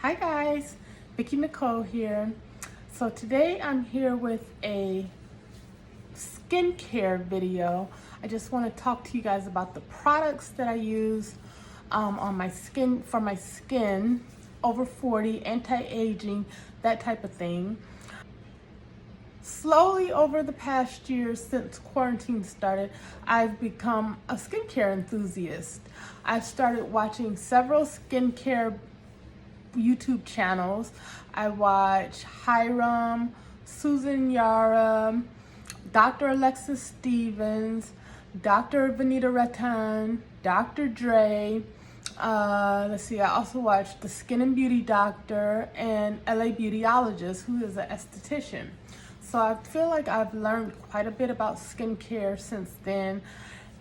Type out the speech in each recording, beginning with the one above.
Hi guys, Vicki Nicole here. So today I'm here with a skincare video. I just want to talk to you guys about the products that I use on my skin, for my skin, over 40, anti-aging, that type of thing. Slowly over the past year since quarantine started, I've become a skincare enthusiast. I've started watching several skincare YouTube channels. I watch Hiram, Susan Yara, Dr. Alexis Stevens, Dr. Vanita Rattan, Dr. Dre. Let's see, I also watch The Skin and Beauty Doctor and LA Beautyologist, who is an esthetician. So I feel like I've learned quite a bit about skincare since then,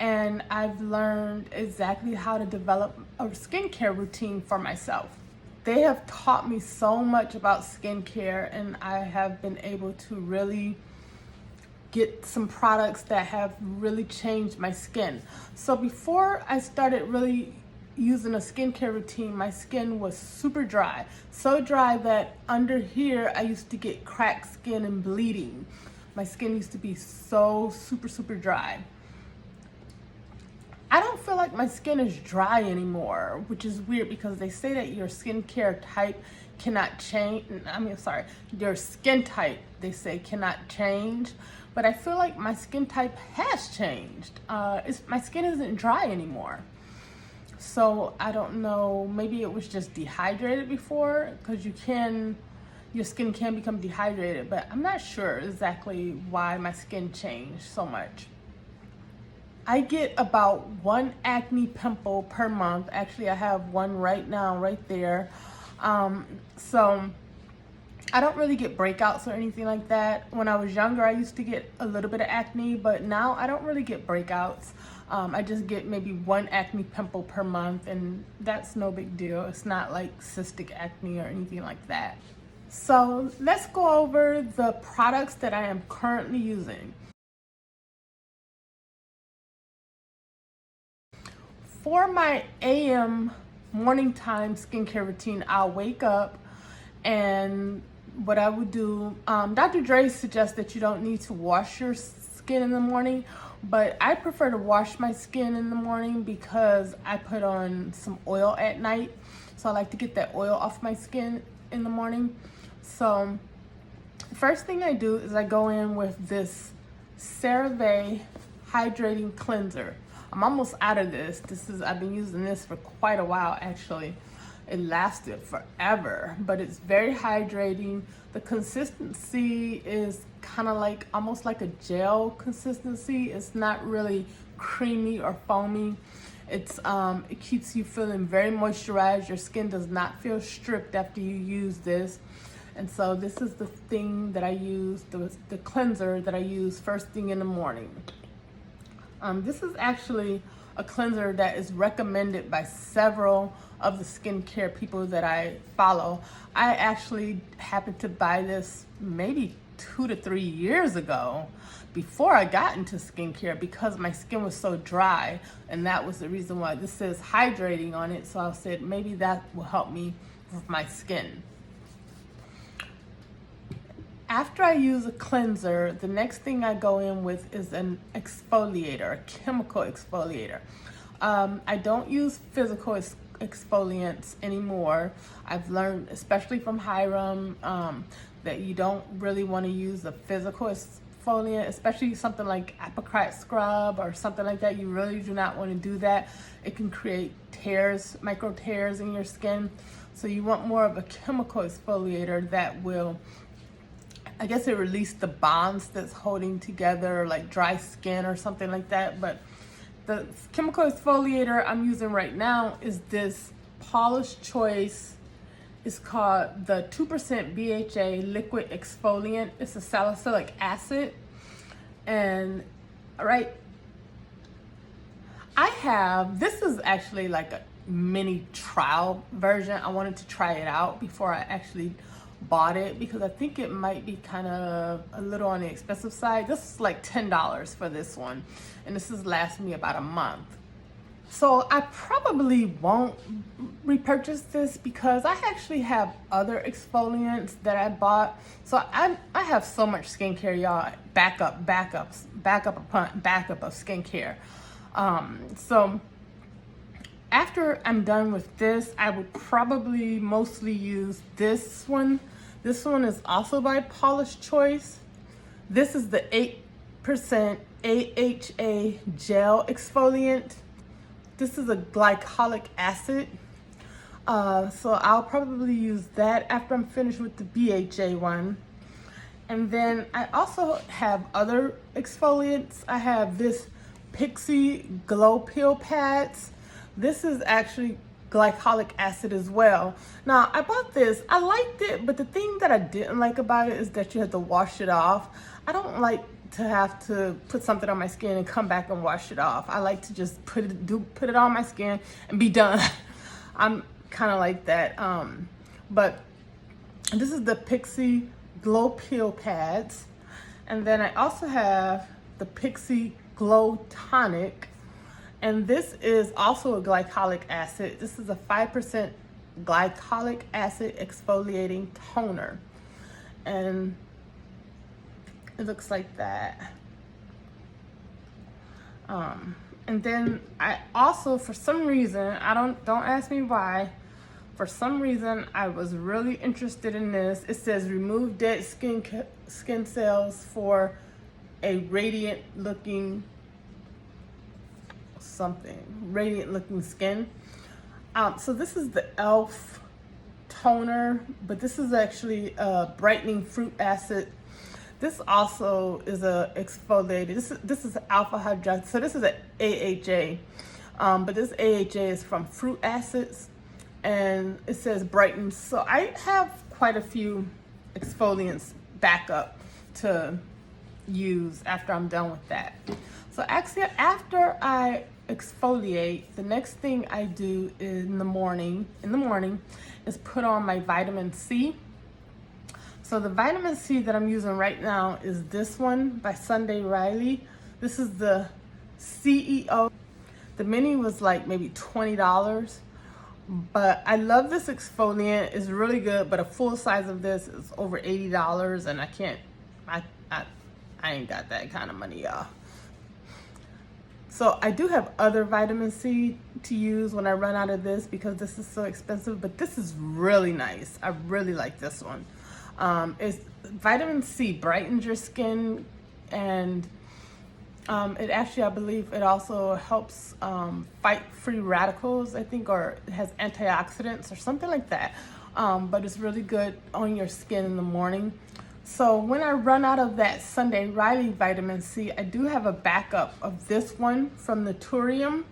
and I've learned exactly how to develop a skincare routine for myself. They have taught me so much about skincare, and I have been able to really get some products that have really changed my skin. So before I started really using a skincare routine, my skin was super dry. So dry that under here I used to get cracked skin and bleeding. My skin used to be so super dry. I don't feel like my skin is dry anymore, which is weird because they say that your skincare type cannot change. Your skin type, they say, cannot change. But I feel like my skin type has changed. My skin isn't dry anymore. So I don't know, maybe it was just dehydrated before, because your skin can become dehydrated, but I'm not sure exactly why my skin changed so much. I get about one acne pimple per month. Actually, I have one right now, right there. So I don't really get breakouts or anything like that. When I was younger, I used to get a little bit of acne, but now I don't really get breakouts. I just get maybe one acne pimple per month, and that's no big deal. It's not like cystic acne or anything like that. So let's go over the products that I am currently using. For my AM morning time skincare routine, I'll wake up, and what I would do, Dr. Dre suggests that you don't need to wash your skin in the morning, but I prefer to wash my skin in the morning because I put on some oil at night. So I like to get that oil off my skin in the morning. So first thing I do is I go in with this CeraVe hydrating cleanser. I'm almost out of this. I've been using this for quite a while actually. It lasted forever, but it's very hydrating. The consistency is kind of like almost like a gel consistency. It's not really creamy or foamy. It keeps you feeling very moisturized. Your skin does not feel stripped after you use this. And so this is the thing that I use, the cleanser that I use first thing in the morning. This is actually a cleanser that is recommended by several of the skincare people that I follow. I actually happened to buy this maybe 2 to 3 years ago, before I got into skincare, because my skin was so dry, and that was the reason why. This says hydrating on it, so I said maybe that will help me with my skin. After I use a cleanser, the next thing I go in with is an exfoliator, a chemical exfoliator. I don't use physical exfoliants anymore. I've learned, especially from Hiram, that you don't really want to use a physical exfoliant, especially something like apricot scrub or something like that. You really do not want to do that. It can create tears, micro tears in your skin. So you want more of a chemical exfoliator that will, I guess, it released the bonds that's holding together like dry skin or something like that. But the chemical exfoliator I'm using right now is this Paula's Choice. It's called the 2% BHA liquid exfoliant. It's a salicylic acid. And this is actually like a mini trial version. I wanted to try it out before I actually bought it, because I think it might be kind of a little on the expensive side. This is like $10 for this one, and this has lasted me about a month. So I probably won't repurchase this because I actually have other exfoliants that I bought. So I have so much skincare, y'all. Backup upon backup of skincare. So after I'm done with this, I would probably mostly use this one. This one is also by Paula's Choice. This is the 8% AHA gel exfoliant. This is a glycolic acid. So I'll probably use that after I'm finished with the BHA one. And then I also have other exfoliants. I have this Pixie Glow Peel Pads. This is actually glycolic acid as well. Now, I bought this. I liked it, but the thing that I didn't like about it is that you have to wash it off. I don't like to have to put something on my skin and come back and wash it off. I like to just put it on my skin and be done. I'm kind of like that. But this is the Pixie Glow Peel Pads. And then I also have the Pixie Glow Tonic. And this is also a glycolic acid. This is a 5% glycolic acid exfoliating toner. And it looks like that. And then I also, for some reason, don't ask me why, for some reason I was really interested in this. It says remove dead skin cells for a radiant looking skin. So this is the e.l.f. toner, but this is actually a brightening fruit acid. This also is a exfoliator. This is alpha hydroxy. So this is an AHA, but this AHA is from fruit acids, and it says brighten. So I have quite a few exfoliants backup to use after I'm done with that. So actually, after I exfoliate, the next thing I do in the morning is put on my vitamin C. So the vitamin C that I'm using right now is this one by Sunday Riley. This is the CEO. The mini was like maybe $20, but I love this exfoliant. It's really good, but a full size of this is over $80, and I ain't got that kind of money, y'all. So I do have other vitamin C to use when I run out of this because this is so expensive, but this is really nice. I really like this one. It's vitamin C brightens your skin, and it actually, I believe it also helps fight free radicals, I think, or it has antioxidants or something like that. But it's really good on your skin in the morning. So when I run out of that Sunday Riley vitamin C, I do have a backup of this one from Naturium.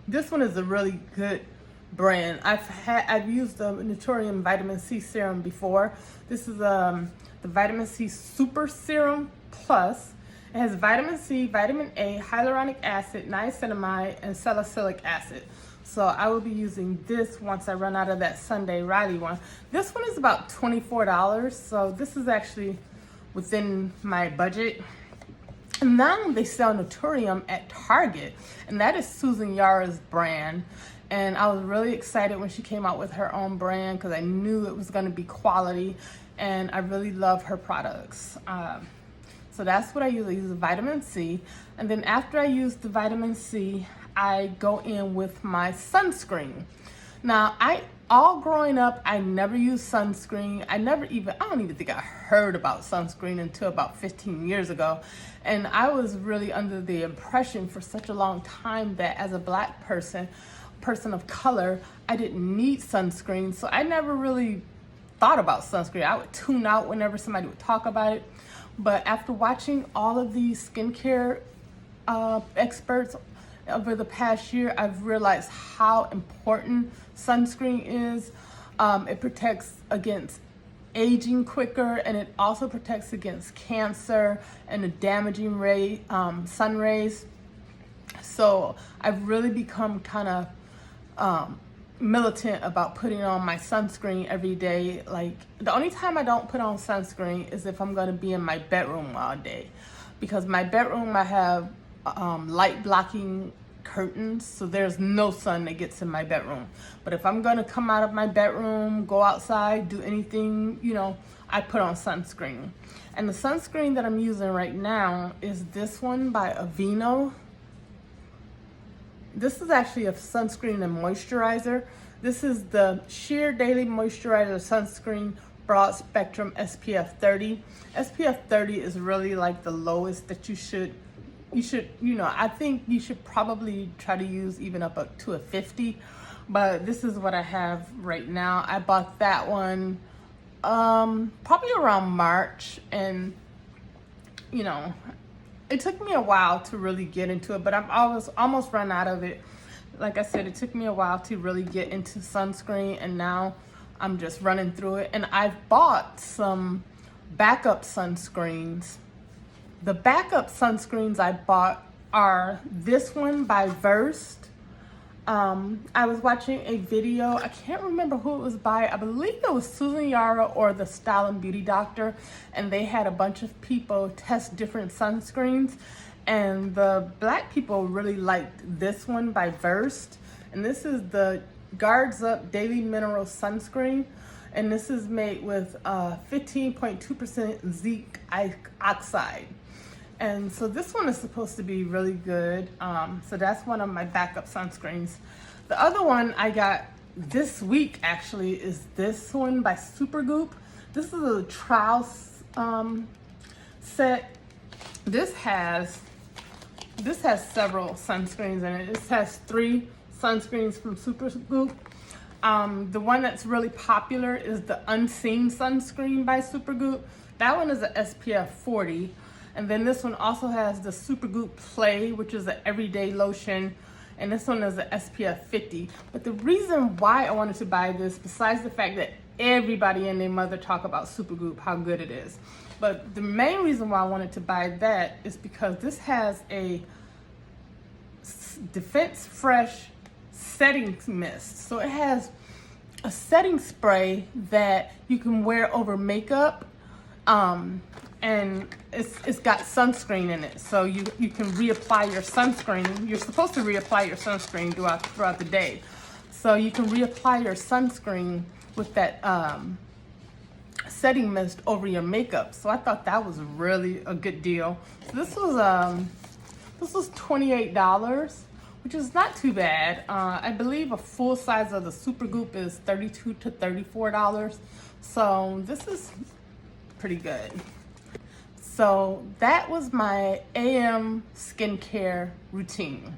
This one is a really good brand. I've used the Naturium vitamin C serum before. This is the vitamin C super serum plus. It has vitamin C, vitamin A, hyaluronic acid, niacinamide, and salicylic acid. So I will be using this once I run out of that Sunday Riley one. This one is about $24, so this is actually within my budget. And now they sell Naturium at Target, and that is Susan Yara's brand. And I was really excited when she came out with her own brand because I knew it was going to be quality, and I really love her products. So that's what I use. I use the vitamin C, and then after I use the vitamin C, I go in with my sunscreen. Now, all growing up, I never used sunscreen. I don't even think I heard about sunscreen until about 15 years ago. And I was really under the impression for such a long time that as a Black person of color, I didn't need sunscreen. So I never really thought about sunscreen. I would tune out whenever somebody would talk about it. But after watching all of these skincare experts over the past year, I've realized how important sunscreen is. It protects against aging quicker, and it also protects against cancer and the damaging sun rays. So I've really become kind of militant about putting on my sunscreen every day. Like, the only time I don't put on sunscreen is if I'm going to be in my bedroom all day, because my bedroom, I have light blocking curtains, so there's no sun that gets in my bedroom. But if I'm gonna come out of my bedroom, go outside, do anything, you know, I put on sunscreen. And the sunscreen that I'm using right now is this one by Aveeno. This is actually a sunscreen and moisturizer. This is the Sheer Daily Moisturizer Sunscreen Broad Spectrum SPF 30. SPF 30 is really like the lowest that you should, you know, I think you should probably try to use even up to a 50. But this is what I have right now. I bought that one probably around March, and you know, it took me a while to really get into it, but I'm almost run out of it. Like I said, it took me a while to really get into sunscreen, and now I'm just running through it. And I've bought some backup sunscreens. The backup sunscreens I bought are this one by Versed. I was watching a video, I can't remember who it was by, I believe it was Susan Yara or the Style and Beauty Doctor, and they had a bunch of people test different sunscreens, and the black people really liked this one by Versed, and this is the Guards Up Daily Mineral Sunscreen, and this is made with 15.2% zinc oxide. And so this one is supposed to be really good. So that's one of my backup sunscreens. The other one I got this week actually is this one by Supergoop. This is a trial set. This has several sunscreens in it. This has 3 sunscreens from Supergoop. The one that's really popular is the Unseen sunscreen by Supergoop. That one is a SPF 40. And then this one also has the Supergoop Play, which is an everyday lotion. And this one is an SPF 50. But the reason why I wanted to buy this, besides the fact that everybody and their mother talk about Supergoop, how good it is. But the main reason why I wanted to buy that is because this has a Defense Fresh setting mist. So it has a setting spray that you can wear over makeup. And it's got sunscreen in it, so you can reapply your sunscreen. You're supposed to reapply your sunscreen throughout the day, so you can reapply your sunscreen with that setting mist over your makeup. So I thought that was really a good deal. So this was $28, which is not too bad. I believe a full size of the Supergoop is $32 to $34, so this is pretty good. So that was my AM skincare routine.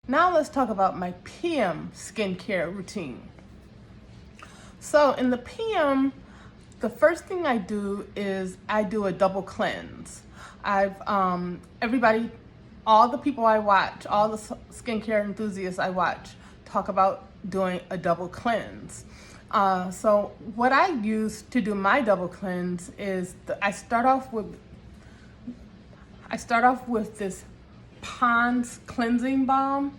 Now let's talk about my PM skincare routine. So in the PM, the first thing I do is I do a double cleanse. Everybody, all the people I watch, all the skincare enthusiasts I watch talk about doing a double cleanse. So what I use to do my double cleanse is I start off with this Pond's cleansing balm.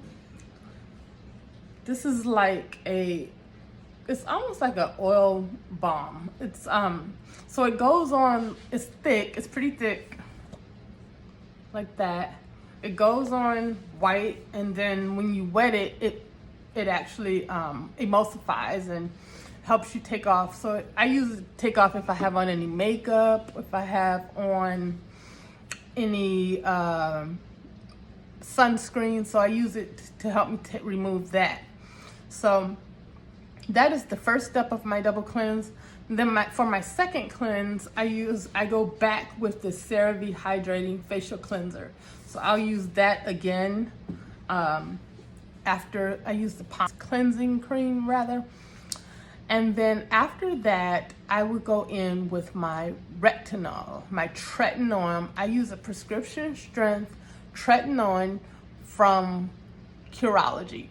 This is like it's almost like an oil balm. It's so it goes on, it's thick, it's pretty thick, like that. It goes on white, and then when you wet it, it actually emulsifies and helps you take off. So I use it to take off if I have on any makeup, if I have on any sunscreen. So I use it to help me remove that. So that is the first step of my double cleanse. And then for my second cleanse, I go back with the CeraVe Hydrating Facial Cleanser. So I'll use that again after I use the Pond's cleansing cream rather. And then after that, I would go in with my retinol, my tretinoin. I use a prescription strength tretinoin from Curology.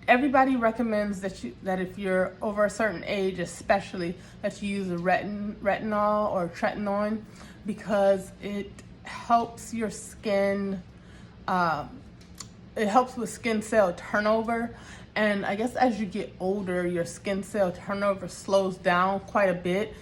Everybody recommends that if you're over a certain age, especially, that you use a retinol or tretinoin, because it helps your skin. It helps with skin cell turnover. And I guess as you get older, your skin cell turnover slows down quite a bit.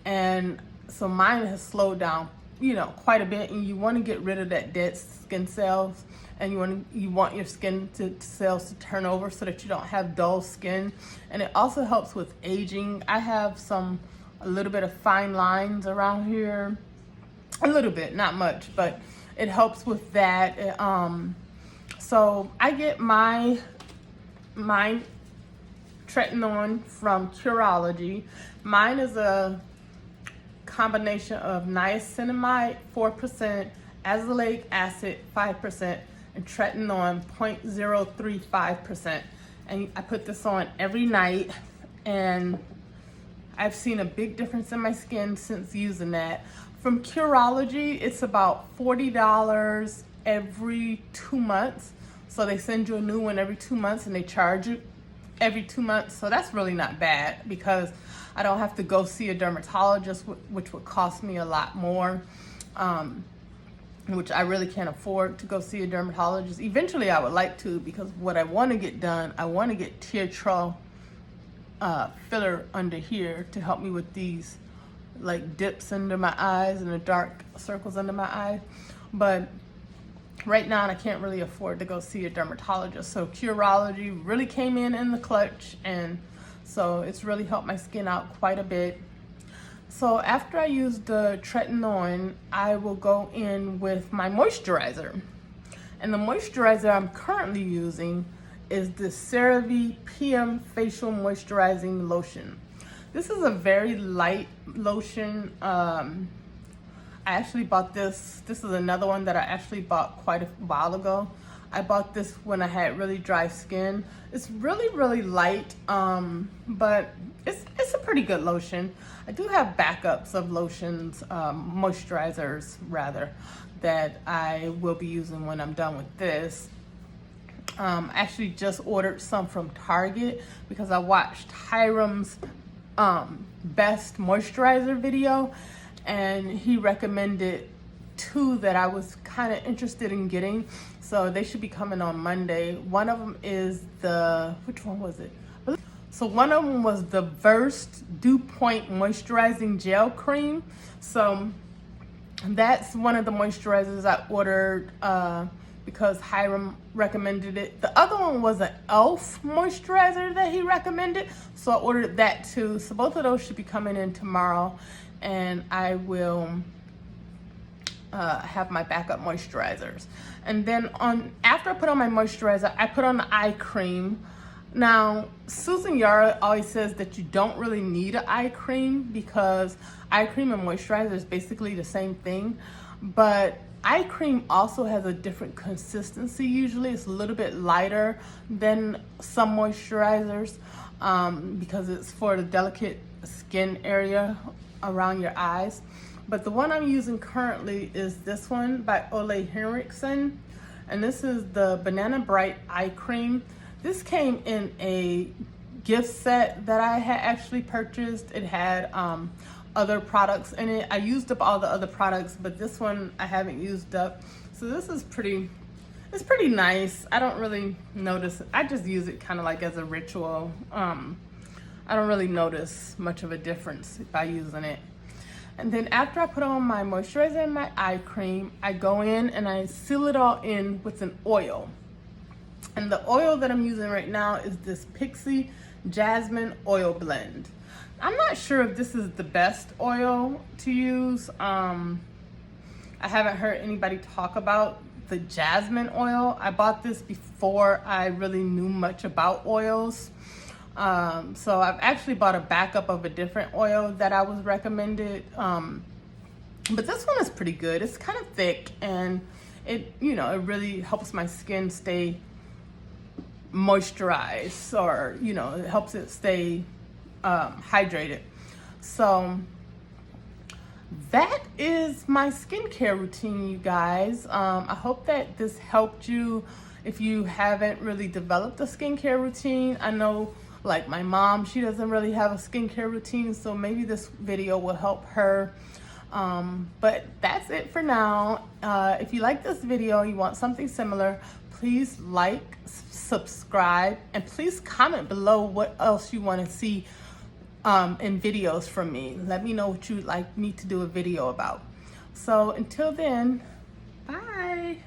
And So mine has slowed down, you know, quite a bit, and you want to get rid of that dead skin cells, and you want your skin cells to turn over so that you don't have dull skin. And it also helps with aging. I have a little bit of fine lines around here, a little bit, not much, but it helps with that. So I get mine tretinoin from Curology. Mine is a combination of niacinamide 4%, azelaic acid 5%, and tretinoin 0.035%. And I put this on every night, and I've seen a big difference in my skin since using that. From Curology, it's about $40 every 2 months. So they send you a new one every 2 months, and they charge you every 2 months. So that's really not bad, because I don't have to go see a dermatologist, which would cost me a lot more, which I really can't afford to go see a dermatologist. Eventually I would like to, because what I want to get done, I want to get teardrop filler under here to help me with these like dips under my eyes and the dark circles under my eyes. But right now I can't really afford to go see a dermatologist. So Curology really came in the clutch, and so it's really helped my skin out quite a bit. So after I use the tretinoin, I will go in with my moisturizer. And the moisturizer I'm currently using is the CeraVe PM Facial Moisturizing Lotion. This is a very light lotion. I actually bought this. This is another one that I actually bought quite a while ago. I bought this when I had really dry skin. It's really, really light, but it's a pretty good lotion. I do have backups of lotions, moisturizers rather, that I will be using when I'm done with this. I actually just ordered some from Target because I watched Hiram's best moisturizer video, and he recommended 2 that I was kind of interested in getting. So they should be coming on Monday. One of them is which one was it? So one of them was the Versed Dew Point Moisturizing Gel Cream. So that's one of the moisturizers I ordered because Hiram recommended it. The other one was an e.l.f. moisturizer that he recommended, so I ordered that too. So both of those should be coming in tomorrow, and I will have my backup moisturizers. And then after I put on my moisturizer, I put on the eye cream. Now, Susan Yara always says that you don't really need an eye cream because eye cream and moisturizer is basically the same thing. But eye cream also has a different consistency. Usually it's a little bit lighter than some moisturizers because it's for the delicate skin area around your eyes. But the one I'm using currently is this one by Ole Henriksen, and this is the Banana Bright Eye Cream. This came in a gift set that I had actually purchased. It had other products in it. I used up all the other products, but this one I haven't used up. So this is it's pretty nice. I don't really notice, I just use it kind of like as a ritual. I don't really notice much of a difference by using it. And then after I put on my moisturizer and my eye cream, I go in and I seal it all in with an oil. And the oil that I'm using right now is this Pixie Jasmine Oil Blend. I'm not sure if this is the best oil to use. I haven't heard anybody talk about the jasmine oil. I bought this before I really knew much about oils. So I've actually bought a backup of a different oil that I was recommended. But this one is pretty good. It's kind of thick, and it really helps my skin stay moisturized, or, it helps it stay hydrated. So that is my skincare routine, you guys. I hope that this helped you if you haven't really developed a skincare routine. I know, like my mom, she doesn't really have a skincare routine, so maybe this video will help her. But that's it for now. If you like this video, you want something similar, please like, subscribe, and please comment below what else you want to see in videos from me. Let me know what you'd like me to do a video about. So until then, bye.